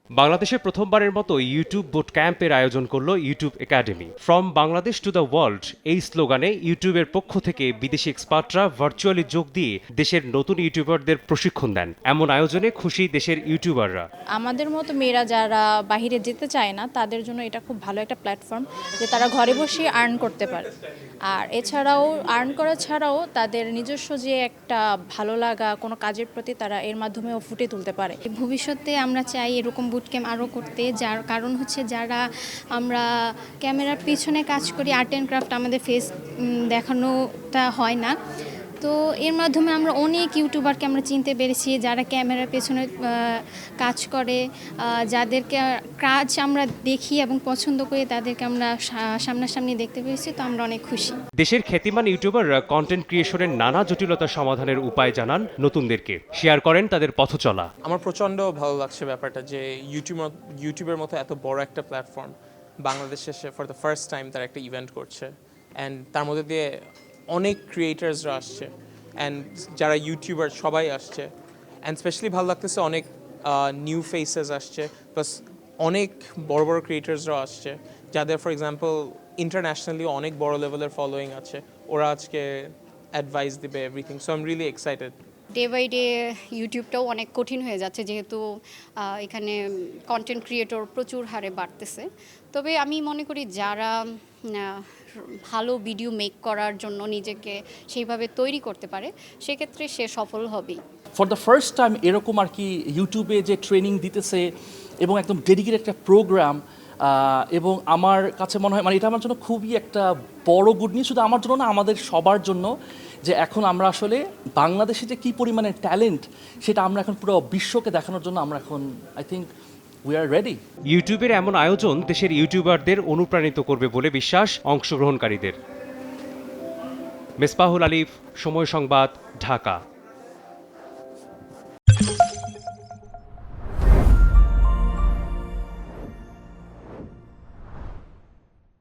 বাংলাদেশে প্রথমবারের মতো ইউটিউব বুট ক্যাম্পের আয়োজন করল YouTube academy. From Bangladesh to the world এই স্লোগানে ইউটিউবের পক্ষ থেকে বিদেশি এক্সপার্টরা ভার্চুয়ালি যোগ দিয়ে দেশের নতুন ইউটিউবারদের প্রশিক্ষণ দেন। এমন আয়োজনে খুশি দেশের ইউটিউবাররা। আমাদের মতো মেয়েরা যারা বাইরে যেতে চায় না তাদের জন্য এটা খুব ভালো একটা প্ল্যাটফর্ম, যে তারা ঘরে বসে আর্ন করতে পারে। আর এছাড়াও আর্ন করা ছাড়াও তাদের নিজস্ব যে একটা ভালো লাগা কোনো কাজের প্রতি তারা এর মাধ্যমেও ফুটে তুলতে পারে। ভবিষ্যতে আমরা চাই এরকম বুটক্যাম্প আরও করতে, যার কারণ হচ্ছে যারা আমরা ক্যামেরার পিছনে কাজ করি, আর্ট অ্যান্ড ক্রাফট আমাদের ফেস দেখানোটা হয় না, তো এর মাধ্যমে আমরা অনেক ইউটিউবারকে আমরা চিনতে পেরেছি যারা ক্যামেরার পেছনে কাজ করে, যাদেরকে কাজ আমরা দেখি এবং পছন্দ করি তাদেরকে আমরা সামনাসামনি দেখতে পেরেছি, তো আমরা অনেক খুশি। দেশের খ্যাতিমান ইউটিউবাররা কন্টেন্ট ক্রিয়েশনের নানা জটিলতা সমাধানের উপায় জানান নতুনদেরকে, শেয়ার করেন তাদের পথ চলা। আমার প্রচণ্ড ভালো লাগছে ব্যাপারটা যে ইউটিউবের মতো এত বড় একটা প্ল্যাটফর্ম বাংলাদেশে এসে ফর দ্য ফার্স্ট টাইম তারা একটা ইভেন্ট করছে, অ্যান্ড তার মধ্যে দিয়ে অনেক ক্রিয়েটার্সরা আসছে, অ্যান্ড যারা ইউটিউবার সবাই আসছে, অ্যান্ড স্পেশালি ভালো লাগতেছে অনেক নিউ ফেসেস আসছে, প্লাস অনেক বড় বড় ক্রিয়েটার্সরাও আসছে যাদের ফর এক্সাম্পল ইন্টারন্যাশনালি অনেক বড় লেভেলের ফলোয়িং আছে। ওরা আজকে অ্যাডভাইস দিবে everything, so I am really excited. Day by day ইউটিউবটাও অনেক কঠিন হয়ে যাচ্ছে, যেহেতু এখানে কন্টেন্ট ক্রিয়েটর প্রচুর হারে বাড়তেছে। তবে আমি মনে করি যারা ভালো ভিডিও মেক করার জন্য নিজেকে সেইভাবে তৈরি করতে পারে সেক্ষেত্রে সে সফল হবেই। ফর দ্য ফার্স্ট টাইম এরকম আর কি ইউটিউবে যে ট্রেনিং দিতেছে এবং একদম ডেডিকেটেড একটা প্রোগ্রাম, এবং আমার কাছে মনে হয় মানে এটা আমার জন্য খুবই একটা বড় গুড নিউজ, শুধু আমার জন্য না, আমাদের সবার জন্য, যে এখন আমরা আসলে বাংলাদেশে যে কী পরিমাণে ট্যালেন্ট সেটা আমরা এখন পুরো বিশ্বকে দেখানোর জন্য আমরা এখন I think we are ready. ইউটিউবের এমন আয়োজন দেশের ইউটিউবারদের অনুপ্রাণিত করবে বলে বিশ্বাস অংশগ্রহণকারীদের। মেসবাহুল আলিফ, সময় সংবাদ, ঢাকা।